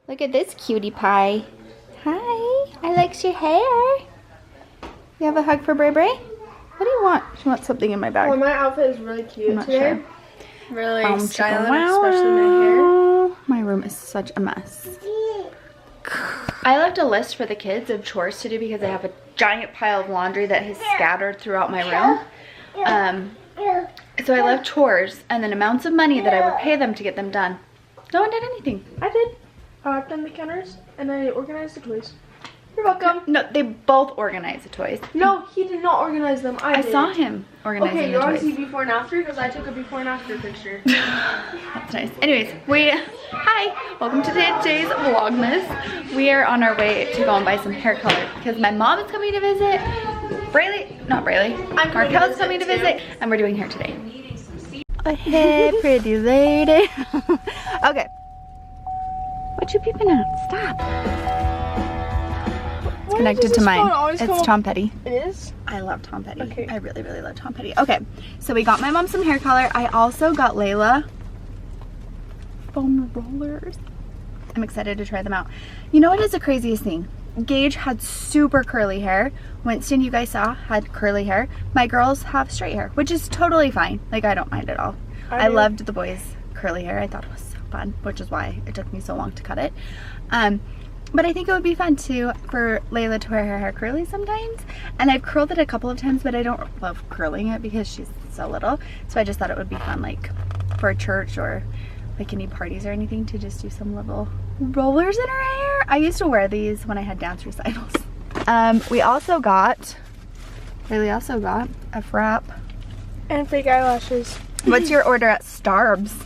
Look at this cutie pie. Hi, I likes your hair. You have a hug for Bray Bray? What do you want? She wants something in my bag. Well, my outfit is really cute I'm not today. sure. Really stylish, especially my hair. My room is such a mess. I left a list for the kids of chores to do because I have a giant pile of laundry that has scattered throughout my room. So I left chores and then amounts of money that I would pay them to get them done. No one did anything. I did. I wiped on the counters and I organized the toys. You're welcome. No, they both organized the toys. No, he did not organize them. I did. saw him organizing okay, the you want toys. to see before and after? Because I took a before and after picture. That's nice. Anyways, hi, welcome to today's Vlogmas. We are on our way to go and buy some hair color because my mom is coming to visit. Markel's coming to visit, and we're doing hair today. Oh, hey, pretty lady. Okay. What you peeping at? Stop. It's connected to mine. It's Tom Petty. It is? I love Tom Petty. Okay. I really, really love Tom Petty. Okay, so we got my mom some hair color. I also got Layla foam rollers. I'm excited to try them out. You know what is the craziest thing? Gage had super curly hair. Winston, you guys saw, had curly hair. My girls have straight hair, which is totally fine. Like, I don't mind at all. I loved the boys' curly hair. I thought it was so fun, which is why it took me so long to cut it. But I think it would be fun too for Layla to wear her hair curly sometimes. And I've curled it a couple of times, but I don't love curling it because she's so little. So I just thought it would be fun, like for a church or like any parties or anything, to just do some little rollers in her hair. I used to wear these when I had dance recitals. Layla also got a frap. And fake eyelashes. What's your order at Starbucks?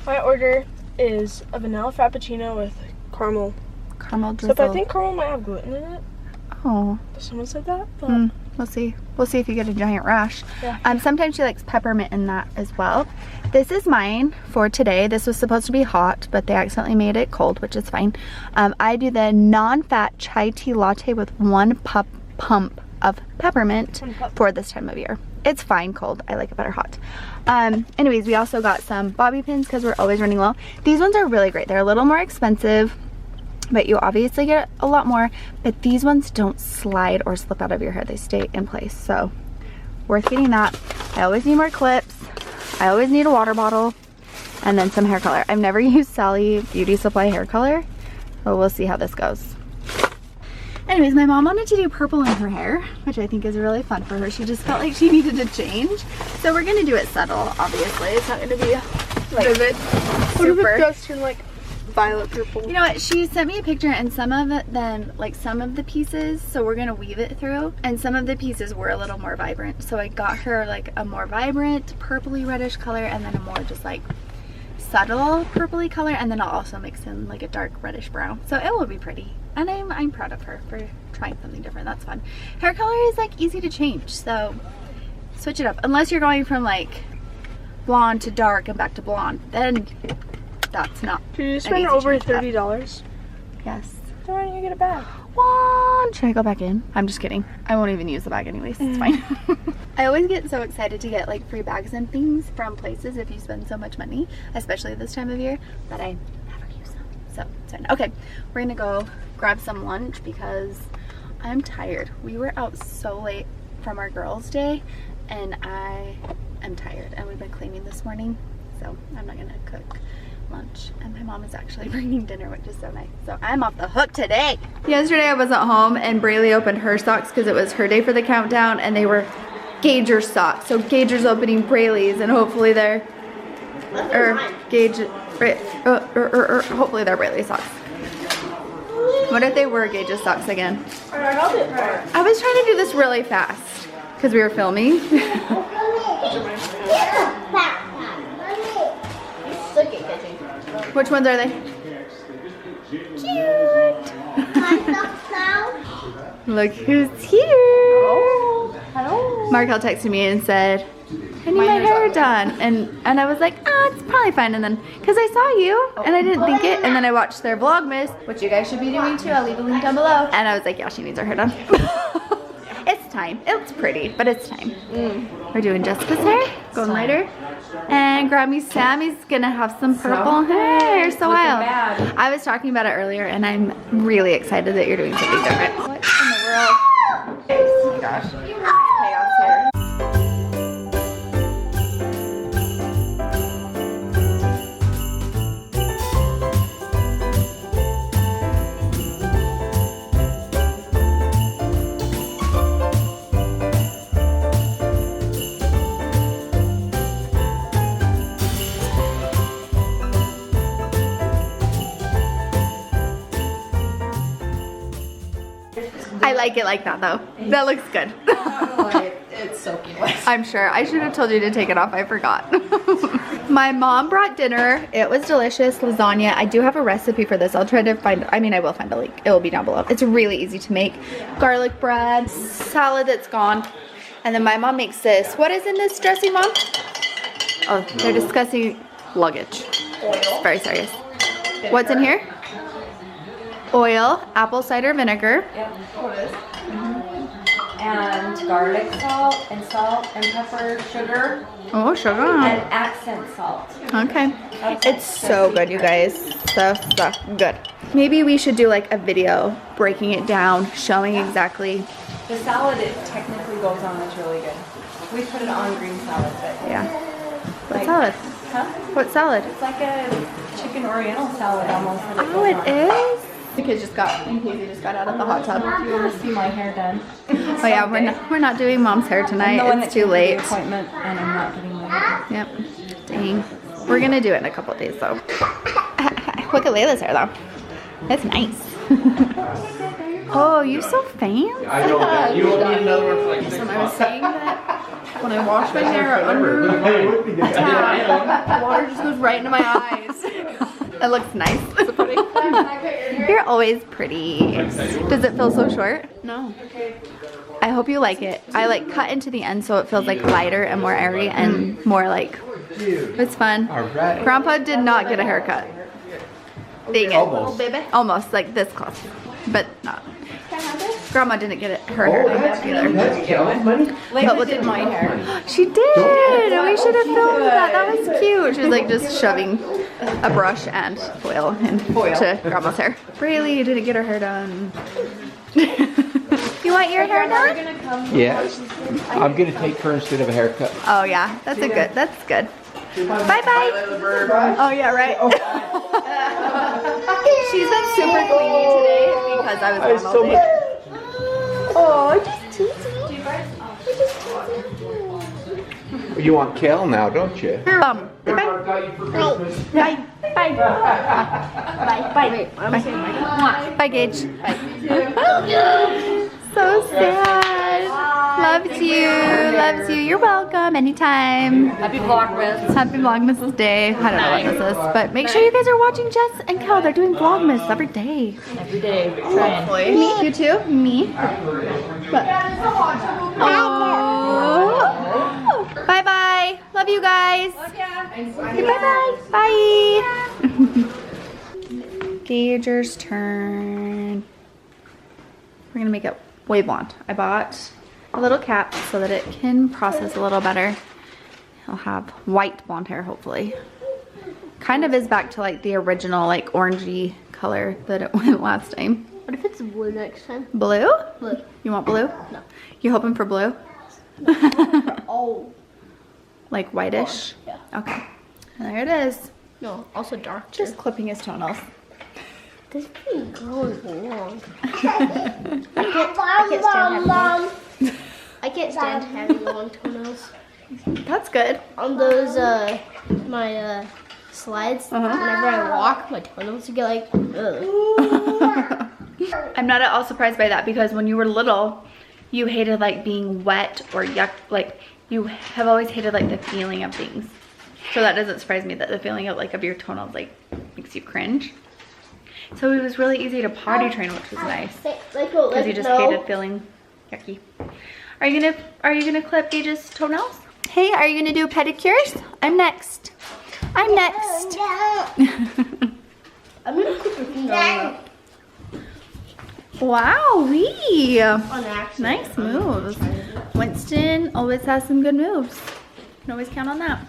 My order is a vanilla frappuccino with caramel drizzle. So I think caramel might have gluten in it. Oh. Someone said that. But we'll see. We'll see if you get a giant rash. Yeah. Sometimes she likes peppermint in that as well. This is mine for today. This was supposed to be hot, but they accidentally made it cold, which is fine. I do the non-fat chai tea latte with one pump of peppermint for this time of year. It's fine cold. I like it better hot. Anyways, we also got some bobby pins because we're always running low. These ones are really great. They're a little more expensive, but you obviously get a lot more. But these ones don't slide or slip out of your hair. They stay in place. So worth getting that. I always need more clips. I always need a water bottle. And then some hair color. I've never used Sally Beauty Supply hair color, but we'll see how this goes. Anyways, my mom wanted to do purple in her hair, which I think is really fun for her. She just felt like she needed to change. So we're gonna do it subtle, obviously. It's not gonna be like vivid. Super. What if it does turn like violet purple? You know what? She sent me a picture, and some of it, then like some of the pieces, so we're gonna weave it through, and some of the pieces were a little more vibrant. So I got her like a more vibrant purpley reddish color, and then a more just like subtle purpley color, and then I'll also mix in like a dark reddish brown. So it will be pretty. And I'm proud of her for trying something different. That's fun. Hair color is like easy to change, so switch it up. Unless you're going from like blonde to dark and back to blonde, then that's not. Did you spend over $30? Yes. So why don't you get a bag? What? Should I go back in? I'm just kidding. I won't even use the bag anyways. It's fine. I always get so excited to get like free bags and things from places if you spend so much money, especially this time of year, that I never use them. So it's fine. Okay, we're gonna go grab some lunch because I'm tired. We were out so late from our girls' day and I am tired, and we've been cleaning this morning, so I'm not gonna cook lunch. And my mom is actually bringing dinner, which is so nice. So I'm off the hook today. Yesterday I wasn't home and Braylee opened her socks because it was her day for the countdown, and they were Gager's socks. So Gager's opening Braylee's, and hopefully they're hopefully they're Braylee's socks. What if they were Gage's socks again? I was trying to do this really fast because we were filming. Which ones are they? Cute. Look who's here. Hello. Markel texted me and said, I need my hair done. And I was like, it's probably fine. And then, because I saw you and I didn't think it. And then I watched their Vlogmas, which you guys should be doing too. I'll leave a link down below. And I was like, yeah, she needs her hair done. It's time. It's pretty, but it's time. We're doing Jessica's hair, golden lighter. And Grammy Sammy's gonna have some purple hair. So wild. I was talking about it earlier and I'm really excited that you're doing something different. What in the world? Oh my gosh. Chaos here. I like it like that though. That looks good. It's soaking wet. I'm sure. I should have told you to take it off. I forgot. My mom brought dinner. It was delicious. Lasagna. I do have a recipe for this. I'll try to find, I will find a link. It will be down below. It's really easy to make. Garlic bread, salad that's gone. And then my mom makes this. What is in this dressing, Mom? Oh, they're discussing luggage. It's very serious. What's in here? Oil, apple cider vinegar. Yep. And garlic salt and pepper, sugar. Oh, sugar. And accent salt. Okay. It's so good, you guys. So good. Maybe we should do like a video breaking it down, showing exactly. The salad, it technically goes on. It's really good. We put it on green salad, but Yeah. What salad? Huh? What salad? It's like a chicken oriental salad almost. Oh, it is? The kids just got out of the hot tub. If you want to see my hair done. Oh yeah, we're not doing Mom's hair tonight. It's too late. Appointment, and I'm not getting my hair done. Yep. Dang. We're gonna do it in a couple of days though. Look at Layla's hair though. That's nice. Oh, you're so fancy. I know that. You don't need another one for like 6 I was months. saying that when I wash my hair under the tap, the water just goes right into my eyes. It looks nice. You're always pretty. Does it feel so short? No. I hope you like it. I like cut into the end so it feels like lighter and more airy and more like, it's fun. All right. Grandpa did not get a haircut. Dang it. Almost. Almost, like this close, but not. Grandma didn't get her haircut either. That's Kelly's money? Layla did my hair. She did! We should have filmed that. That was cute. She was like just shoving a brush and foil into Grandma's hair. Braylee didn't get her hair done. You want your hair done? Yes. I'm gonna take her instead of a haircut. Oh yeah, that's good. Bye bye. Oh yeah, right. She's been super clingy today because I was gone all day. Oh, just teasing. You want Kel now, don't you? Bye. Bye. Bye. Bye, Gage. So sad. Loves you. You're welcome anytime. Happy Vlogmas. Happy Vlogmas Day. I don't know what this is, but make sure you guys are watching Jess and Kel. They're doing Vlogmas every day. Every day. Trying. Me? You too? Me? What? Oh. Bye-bye. Love you guys. Okay, bye-bye. Bye. Gager's turn. We're gonna make it way blonde. I bought a little cap so that it can process a little better. He'll have white blonde hair, hopefully. Kind of is back to like the original like orangey color that it went last time. What if it's blue next time? Blue? Blue. You want blue? No. You hoping for blue? Oh. Like whitish? Yeah. Okay. There it is. No, also dark. Just clipping his toenails. This thing grows long. I can't stand having long toenails. That's good. On those my slides, whenever I walk, my toenails get like ugh. I'm not at all surprised by that because when you were little, you hated like being wet or yuck. Like you have always hated like the feeling of things. So that doesn't surprise me that the feeling of like of your toenails like makes you cringe. So it was really easy to potty train, which was nice because you just hated feeling yucky. Are you gonna clip Gage's toenails? Hey, are you gonna do pedicures? I'm next. I'm next. I'm gonna clip your finger. Wow, wee. On accident. Nice moves. Winston always has some good moves. You can always count on that.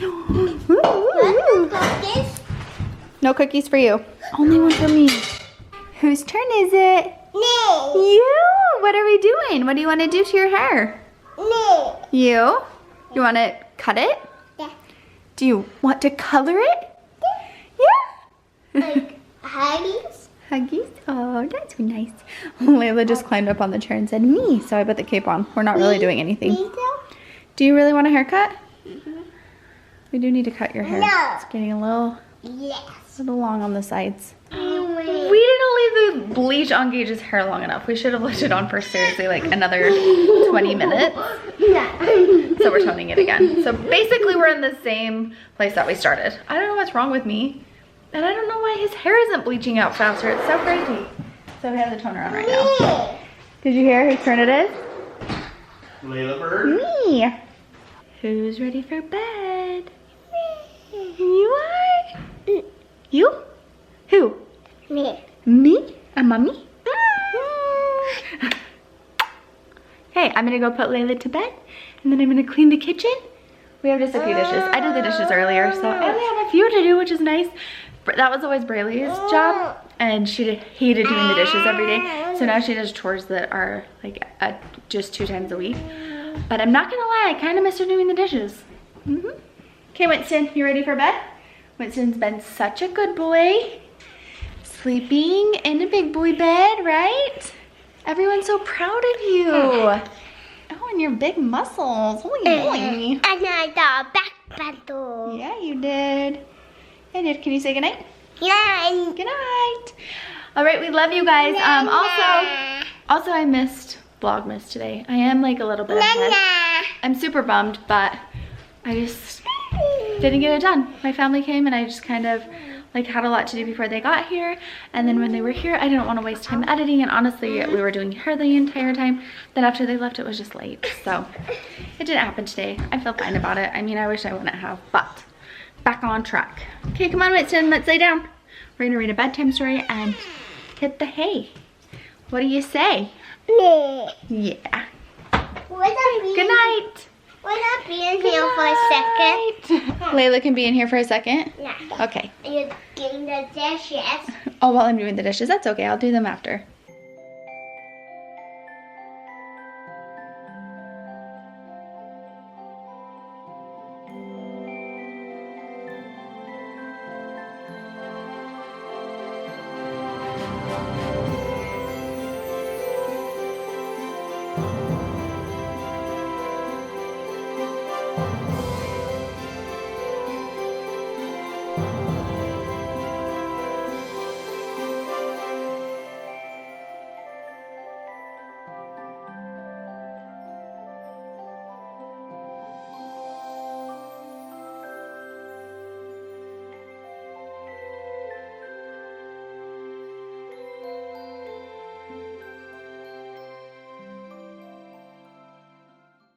Ooh. No cookies for you. Only one for me. Whose turn is it? Me. You. What are we doing? What do you want to do to your hair? Me. You? You want to cut it? Yeah. Do you want to color it? Yeah. Like Huggies. Huggies? Oh, that's nice. Layla just climbed up on the chair and said, me. So I put the cape on. We're not really doing anything. Me too? Do you really want a haircut? We do need to cut your hair. No. It's getting a little Yes. long on the sides. Wait. We didn't leave the bleach on Gage's hair long enough. We should have left it on for seriously like another 20 minutes. So we're toning it again. So basically we're in the same place that we started. I don't know what's wrong with me. And I don't know why his hair isn't bleaching out faster. It's so crazy. So we have the toner on right now. Did you hear whose turn it is? Layla Bird. Me. Who's ready for bed? You are? You? Who? Me. Me? A mommy? Hey, I'm gonna go put Layla to bed and then I'm gonna clean the kitchen. We have just a few dishes. I did the dishes earlier, so I only have a few to do, which is nice. That was always Braylee's job, and she hated doing the dishes every day. So now she does chores that are like just 2 times a week. But I'm not gonna lie, I kind of miss her doing the dishes. Okay, Winston, you ready for bed? Winston's been such a good boy. Sleeping in a big boy bed, right? Everyone's so proud of you. Oh, and your big muscles. Holy moly. And I got a back battle. Yeah, you did. Hey, Dad, can you say goodnight? Yeah. Good night. All right, we love you guys. Also, I missed Vlogmas today. I am like a little bit ahead. I'm super bummed, but I just didn't get it done. My family came and I just kind of like had a lot to do before they got here, and then when they were here I didn't want to waste time editing, and honestly we were doing hair the entire time. Then after they left it was just late, so it didn't happen today. I feel fine about it. I mean, I wish I wouldn't have, but back on track. Okay, come on Winston, let's lay down. We're gonna read a bedtime story and hit the hay. What do you say? Yeah. Good night. Would I be in here for a second? Layla can be in here for a second? Yeah. Okay. You're getting the dishes. Oh, while I'm doing the dishes, that's okay. I'll do them after.